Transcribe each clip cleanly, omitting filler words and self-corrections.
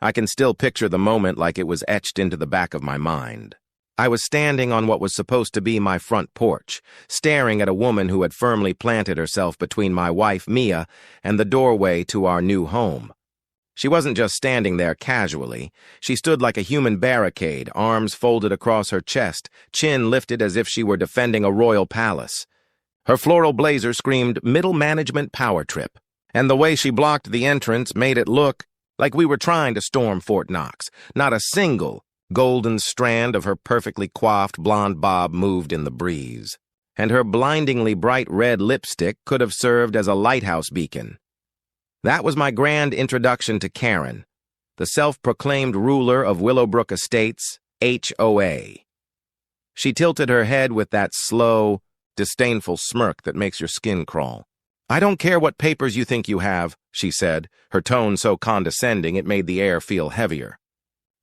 I can still picture the moment like it was etched into the back of my mind. I was standing on what was supposed to be my front porch, staring at a woman who had firmly planted herself between my wife, Mia, and the doorway to our new home. She wasn't just standing there casually. She stood like a human barricade, arms folded across her chest, chin lifted as if she were defending a royal palace. Her floral blazer screamed middle management power trip, and the way she blocked the entrance made it look like we were trying to storm Fort Knox. Not a single golden strand of her perfectly coiffed blonde bob moved in the breeze, and her blindingly bright red lipstick could have served as a lighthouse beacon. That was my grand introduction to Karen, the self-proclaimed ruler of Willowbrook Estates, HOA. She tilted her head with that slow, disdainful smirk that makes your skin crawl. "I don't care what papers you think you have," she said, her tone so condescending it made the air feel heavier.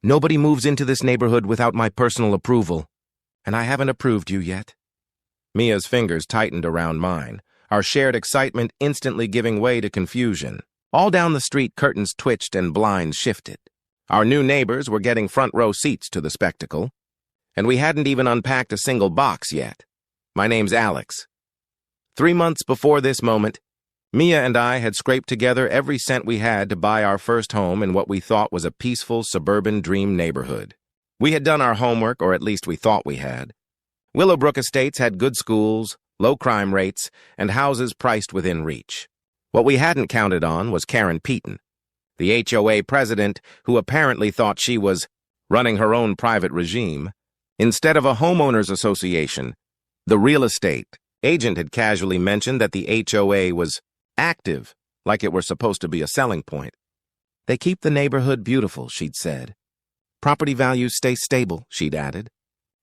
"Nobody moves into this neighborhood without my personal approval, and I haven't approved you yet." Mia's fingers tightened around mine, our shared excitement instantly giving way to confusion. All down the street, curtains twitched and blinds shifted. Our new neighbors were getting front-row seats to the spectacle, and we hadn't even unpacked a single box yet. My name's Alex. 3 months before this moment, Mia and I had scraped together every cent we had to buy our first home in what we thought was a peaceful suburban dream neighborhood. We had done our homework, or at least we thought we had. Willowbrook Estates had good schools, low crime rates, and houses priced within reach. What we hadn't counted on was Karen Peaton, the HOA president who apparently thought she was running her own private regime. Instead of a homeowners association, the real estate agent had casually mentioned that the HOA was active, like it were supposed to be a selling point. "They keep the neighborhood beautiful," she'd said. "Property values stay stable," she'd added.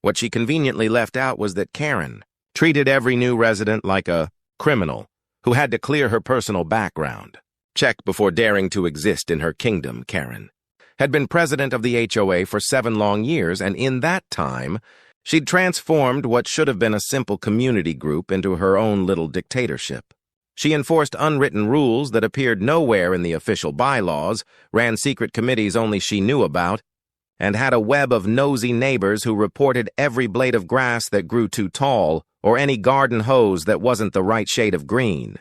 What she conveniently left out was that Karen treated every new resident like a criminal who had to clear her personal background. Check before daring to exist in her kingdom. Karen had been president of the HOA for 7 long years, and in that time, she'd transformed what should have been a simple community group into her own little dictatorship. She enforced unwritten rules that appeared nowhere in the official bylaws, ran secret committees only she knew about, and had a web of nosy neighbors who reported every blade of grass that grew too tall or any garden hose that wasn't the right shade of green.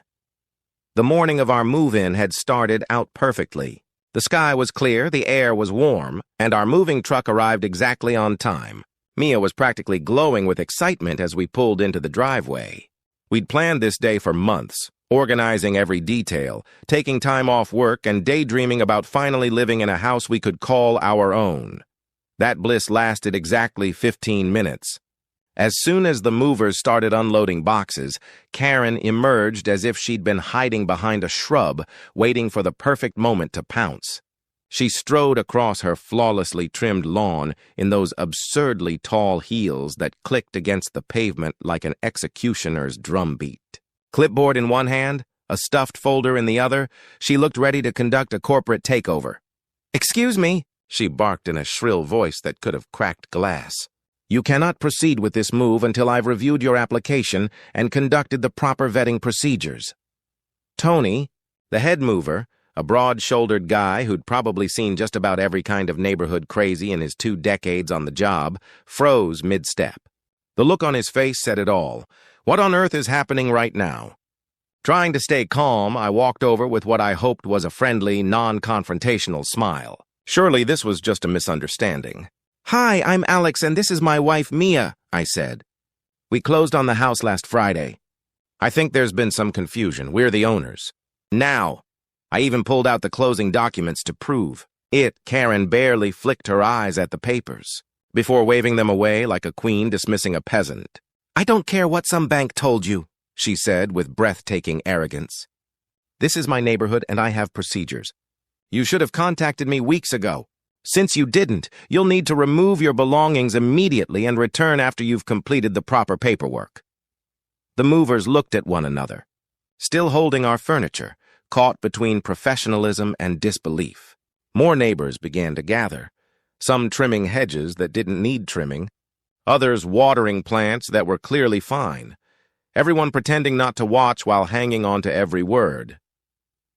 The morning of our move-in had started out perfectly. The sky was clear, the air was warm, and our moving truck arrived exactly on time. Mia was practically glowing with excitement as we pulled into the driveway. We'd planned this day for months, organizing every detail, taking time off work, and daydreaming about finally living in a house we could call our own. That bliss lasted exactly 15 minutes. As soon as the movers started unloading boxes, Karen emerged as if she'd been hiding behind a shrub, waiting for the perfect moment to pounce. She strode across her flawlessly trimmed lawn in those absurdly tall heels that clicked against the pavement like an executioner's drumbeat. Clipboard in one hand, a stuffed folder in the other, she looked ready to conduct a corporate takeover. "Excuse me," she barked in a shrill voice that could have cracked glass. "You cannot proceed with this move until I've reviewed your application and conducted the proper vetting procedures." Tony, the head mover, a broad-shouldered guy who'd probably seen just about every kind of neighborhood crazy in his 2 decades on the job, froze mid-step. The look on his face said it all. What on earth is happening right now? Trying to stay calm, I walked over with what I hoped was a friendly, non-confrontational smile. Surely this was just a misunderstanding. "Hi, I'm Alex, and this is my wife, Mia," I said. "We closed on the house last Friday. I think there's been some confusion. We're the owners." "Now." I even pulled out the closing documents to prove it. Karen barely flicked her eyes at the papers before waving them away like a queen dismissing a peasant. "I don't care what some bank told you," she said with breathtaking arrogance. "This is my neighborhood, and I have procedures. You should have contacted me weeks ago. Since you didn't, you'll need to remove your belongings immediately and return after you've completed the proper paperwork." The movers looked at one another, still holding our furniture, caught between professionalism and disbelief. More neighbors began to gather, some trimming hedges that didn't need trimming, others watering plants that were clearly fine, everyone pretending not to watch while hanging on to every word.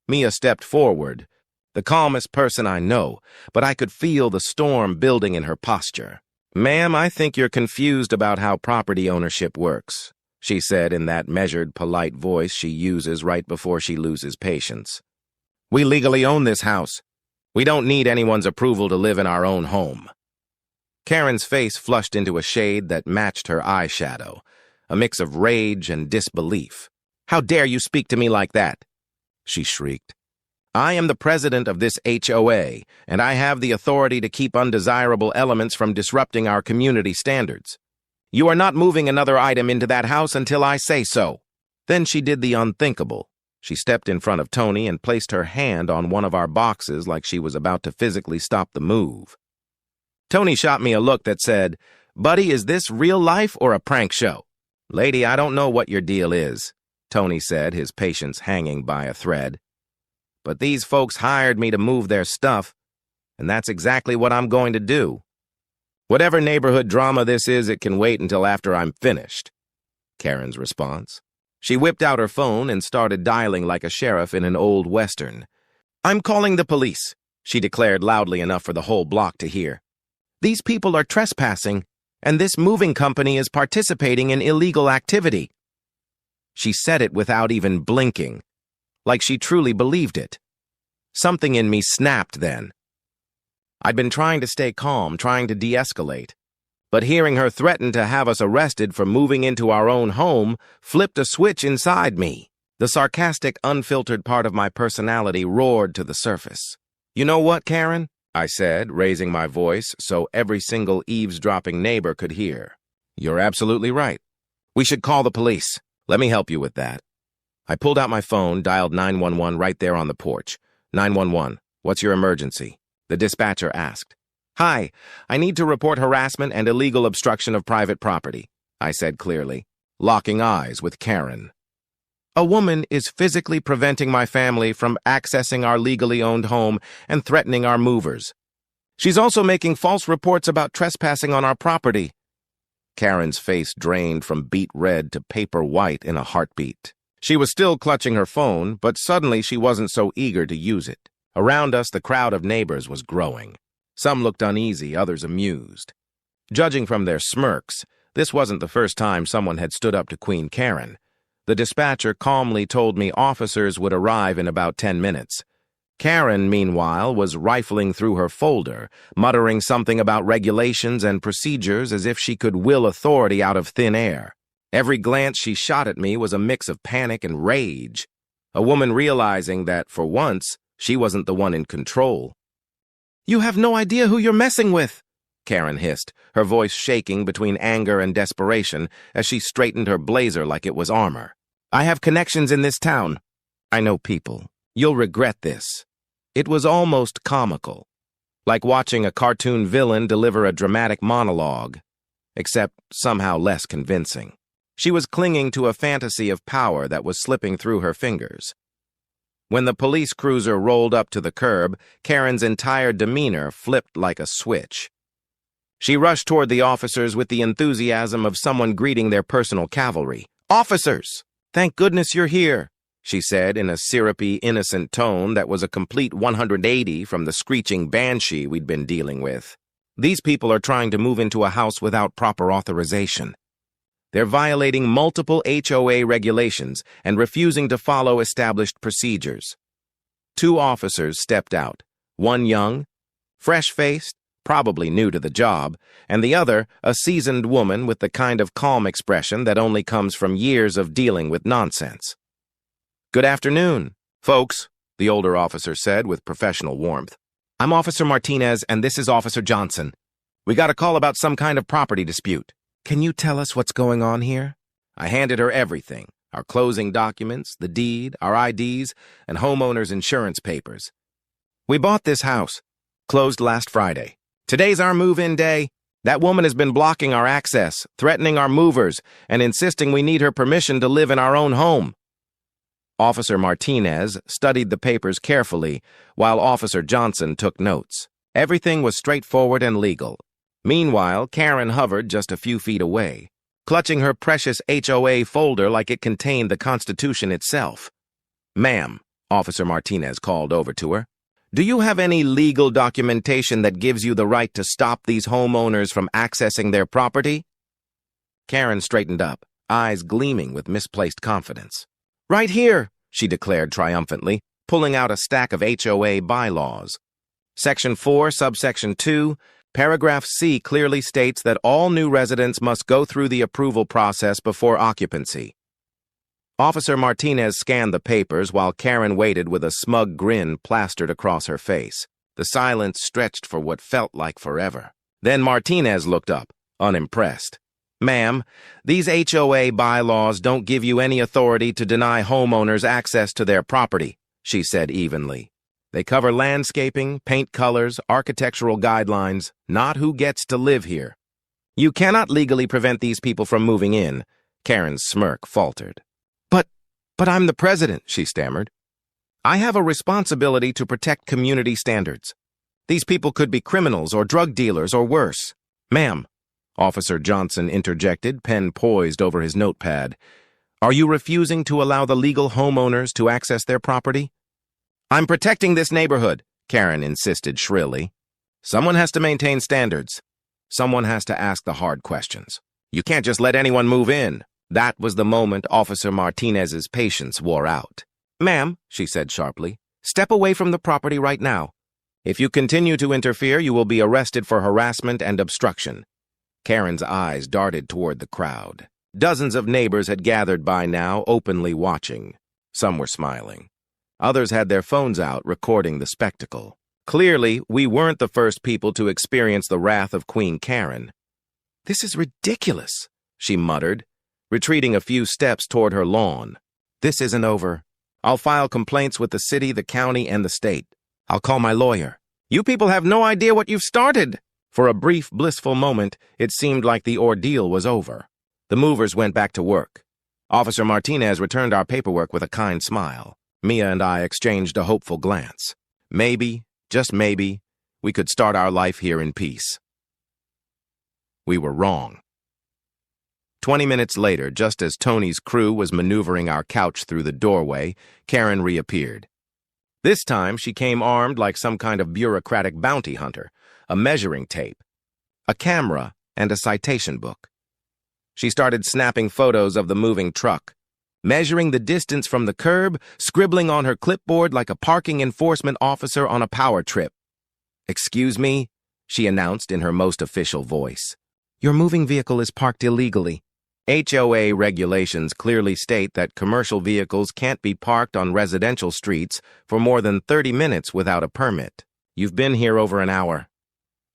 Mia stepped forward, the calmest person I know, but I could feel the storm building in her posture. "Ma'am, I think you're confused about how property ownership works," she said in that measured, polite voice she uses right before she loses patience. "We legally own this house. We don't need anyone's approval to live in our own home." Karen's face flushed into a shade that matched her eyeshadow, a mix of rage and disbelief. "How dare you speak to me like that?" she shrieked. "I am the president of this HOA, and I have the authority to keep undesirable elements from disrupting our community standards. You are not moving another item into that house until I say so." Then she did the unthinkable. She stepped in front of Tony and placed her hand on one of our boxes like she was about to physically stop the move. Tony shot me a look that said, "Buddy, is this real life or a prank show?" "Lady, I don't know what your deal is," Tony said, his patience hanging by a thread. "But these folks hired me to move their stuff, and that's exactly what I'm going to do. Whatever neighborhood drama this is, it can wait until after I'm finished." Karen's response. She whipped out her phone and started dialing like a sheriff in an old western. "I'm calling the police," she declared loudly enough for the whole block to hear. "These people are trespassing, and this moving company is participating in illegal activity." She said it without even blinking, like she truly believed it. Something in me snapped then. I'd been trying to stay calm, trying to de-escalate, but hearing her threaten to have us arrested for moving into our own home flipped a switch inside me. The sarcastic, unfiltered part of my personality roared to the surface. "You know what, Karen?" I said, raising my voice so every single eavesdropping neighbor could hear. "You're absolutely right. We should call the police. Let me help you with that." I pulled out my phone, dialed 911 right there on the porch. 911, what's your emergency?" the dispatcher asked. "Hi, I need to report harassment and illegal obstruction of private property," I said clearly, locking eyes with Karen. "A woman is physically preventing my family from accessing our legally owned home and threatening our movers. She's also making false reports about trespassing on our property." Karen's face drained from beet red to paper white in a heartbeat. She was still clutching her phone, but suddenly she wasn't so eager to use it. Around us, the crowd of neighbors was growing. Some looked uneasy, others amused. Judging from their smirks, this wasn't the first time someone had stood up to Queen Karen. The dispatcher calmly told me officers would arrive in about 10 minutes. Karen, meanwhile, was rifling through her folder, muttering something about regulations and procedures as if she could will authority out of thin air. Every glance she shot at me was a mix of panic and rage. A woman realizing that, for once, she wasn't the one in control. "You have no idea who you're messing with," Karen hissed, her voice shaking between anger and desperation as she straightened her blazer like it was armor. "I have connections in this town. I know people. You'll regret this." It was almost comical, like watching a cartoon villain deliver a dramatic monologue, except somehow less convincing. She was clinging to a fantasy of power that was slipping through her fingers. When the police cruiser rolled up to the curb, Karen's entire demeanor flipped like a switch. She rushed toward the officers with the enthusiasm of someone greeting their personal cavalry. "Officers! Thank goodness you're here," she said in a syrupy, innocent tone that was a complete 180 from the screeching banshee we'd been dealing with. "These people are trying to move into a house without proper authorization. They're violating multiple HOA regulations and refusing to follow established procedures." 2 officers stepped out, one young, fresh-faced, probably new to the job, and the other a seasoned woman with the kind of calm expression that only comes from years of dealing with nonsense. "Good afternoon, folks," the older officer said with professional warmth. "I'm Officer Martinez, and this is Officer Johnson. We got a call about some kind of property dispute. Can you tell us what's going on here?" I handed her everything, our closing documents, the deed, our IDs, and homeowners' insurance papers. "We bought this house, closed last Friday. Today's our move-in day. That woman has been blocking our access, threatening our movers, and insisting we need her permission to live in our own home." Officer Martinez studied the papers carefully, while Officer Johnson took notes. Everything was straightforward and legal. Meanwhile, Karen hovered just a few feet away, clutching her precious HOA folder like it contained the Constitution itself. "Ma'am," Officer Martinez called over to her, Do you have any legal documentation that gives you the right to stop these homeowners from accessing their property? Karen straightened up, eyes gleaming with misplaced confidence. Right here, she declared triumphantly, pulling out a stack of HOA bylaws. Section 4, subsection 2, paragraph C clearly states that all new residents must go through the approval process before occupancy. Officer Martinez scanned the papers while Karen waited with a smug grin plastered across her face. The silence stretched for what felt like forever. Then Martinez looked up, unimpressed. Ma'am, these HOA bylaws don't give you any authority to deny homeowners access to their property, she said evenly. They cover landscaping, paint colors, architectural guidelines, not who gets to live here. You cannot legally prevent these people from moving in, Karen's smirk faltered. But I'm the president, she stammered. I have a responsibility to protect community standards. These people could be criminals or drug dealers or worse. Ma'am, Officer Johnson interjected, pen poised over his notepad. Are you refusing to allow the legal homeowners to access their property? I'm protecting this neighborhood, Karen insisted shrilly. Someone has to maintain standards. Someone has to ask the hard questions. You can't just let anyone move in. That was the moment Officer Martinez's patience wore out. Ma'am, she said sharply, step away from the property right now. If you continue to interfere, you will be arrested for harassment and obstruction. Karen's eyes darted toward the crowd. Dozens of neighbors had gathered by now, openly watching. Some were smiling. Others had their phones out, recording the spectacle. Clearly, we weren't the first people to experience the wrath of Queen Karen. This is ridiculous, she muttered, retreating a few steps toward her lawn. This isn't over. I'll file complaints with the city, the county, and the state. I'll call my lawyer. You people have no idea what you've started. For a brief, blissful moment, it seemed like the ordeal was over. The movers went back to work. Officer Martinez returned our paperwork with a kind smile. Mia and I exchanged a hopeful glance. Maybe, just maybe, we could start our life here in peace. We were wrong. 20 minutes later, just as Tony's crew was maneuvering our couch through the doorway, Karen reappeared. This time, she came armed like some kind of bureaucratic bounty hunter, a measuring tape, a camera, and a citation book. She started snapping photos of the moving truck, measuring the distance from the curb, scribbling on her clipboard like a parking enforcement officer on a power trip. Excuse me, she announced in her most official voice. Your moving vehicle is parked illegally. HOA regulations clearly state that commercial vehicles can't be parked on residential streets for more than 30 minutes without a permit. You've been here over an hour.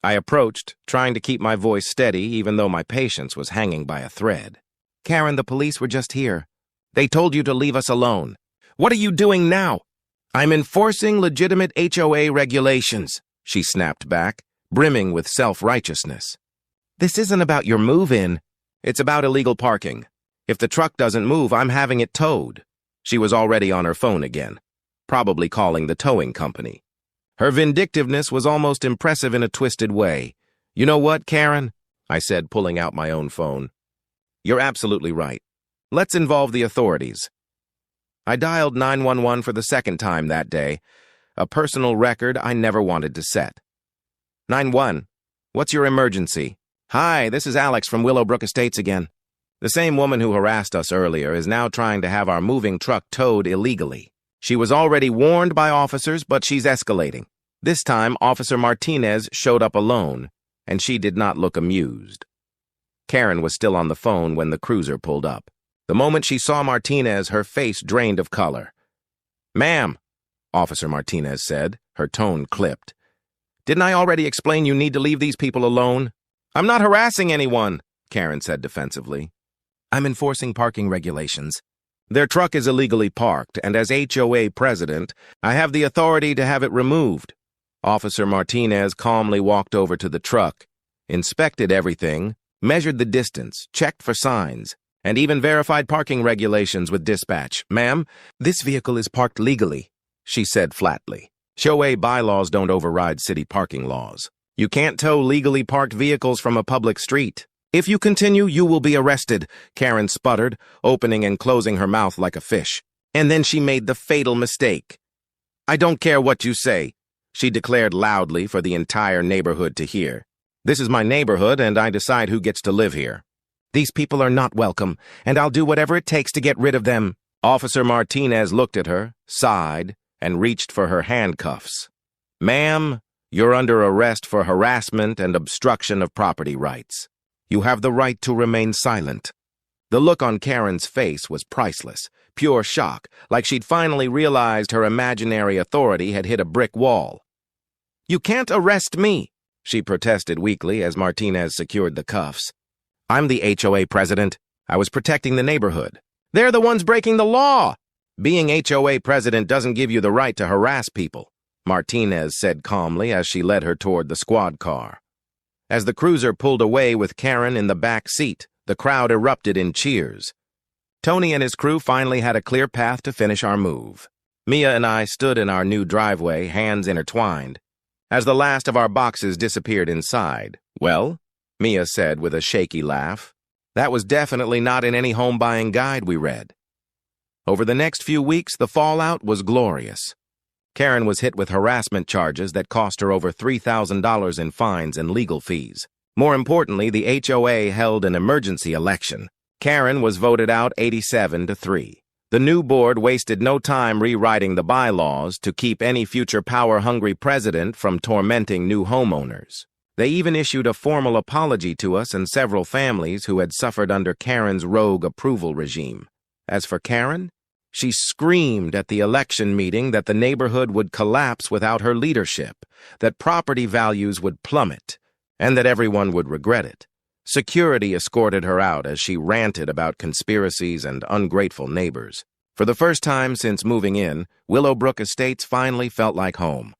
I approached, trying to keep my voice steady even though my patience was hanging by a thread. Karen, the police were just here. They told you to leave us alone. What are you doing now? I'm enforcing legitimate HOA regulations, she snapped back, brimming with self-righteousness. This isn't about your move-in. It's about illegal parking. If the truck doesn't move, I'm having it towed. She was already on her phone again, probably calling the towing company. Her vindictiveness was almost impressive in a twisted way. You know what, Karen? I said, pulling out my own phone. You're absolutely right. Let's involve the authorities. I dialed 911 for the second time that day, a personal record I never wanted to set. 911, what's your emergency? Hi, this is Alex from Willowbrook Estates again. The same woman who harassed us earlier is now trying to have our moving truck towed illegally. She was already warned by officers, but she's escalating. This time, Officer Martinez showed up alone, and she did not look amused. Karen was still on the phone when the cruiser pulled up. The moment she saw Martinez, her face drained of color. Ma'am, Officer Martinez said, her tone clipped. Didn't I already explain you need to leave these people alone? I'm not harassing anyone, Karen said defensively. I'm enforcing parking regulations. Their truck is illegally parked, and as HOA president, I have the authority to have it removed. Officer Martinez calmly walked over to the truck, inspected everything, measured the distance, checked for signs, and even verified parking regulations with dispatch. Ma'am, this vehicle is parked legally, she said flatly. HOA bylaws don't override city parking laws. You can't tow legally parked vehicles from a public street. If you continue, you will be arrested, Karen sputtered, opening and closing her mouth like a fish. And then she made the fatal mistake. I don't care what you say. she declared loudly for the entire neighborhood to hear. "This is my neighborhood, and I decide who gets to live here. These people are not welcome, and I'll do whatever it takes to get rid of them." Officer Martinez looked at her, sighed, and reached for her handcuffs. "Ma'am, you're under arrest for harassment and obstruction of property rights. You have the right to remain silent." The look on Karen's face was priceless, pure shock, like she'd finally realized her imaginary authority had hit a brick wall. "You can't arrest me," she protested weakly as Martinez secured the cuffs. "I'm the HOA president. I was protecting the neighborhood." "They're the ones breaking the law." "Being HOA president doesn't give you the right to harass people," Martinez said calmly as she led her toward the squad car. As the cruiser pulled away with Karen in the back seat, the crowd erupted in cheers. Tony and his crew finally had a clear path to finish our move. Mia and I stood in our new driveway, hands intertwined, as the last of our boxes disappeared inside. "Well," Mia said with a shaky laugh, "that was definitely not in any home-buying guide we read." Over the next few weeks, the fallout was glorious. Karen was hit with harassment charges that cost her over $3,000 in fines and legal fees. More importantly, the HOA held an emergency election. Karen was voted out 87-3. The new board wasted no time rewriting the bylaws to keep any future power-hungry president from tormenting new homeowners. They even issued a formal apology to us and several families who had suffered under Karen's rogue approval regime. As for Karen, she screamed at the election meeting that the neighborhood would collapse without her leadership, that property values would plummet, and that everyone would regret it. Security escorted her out as she ranted about conspiracies and ungrateful neighbors. For the first time since moving in, Willowbrook Estates finally felt like home.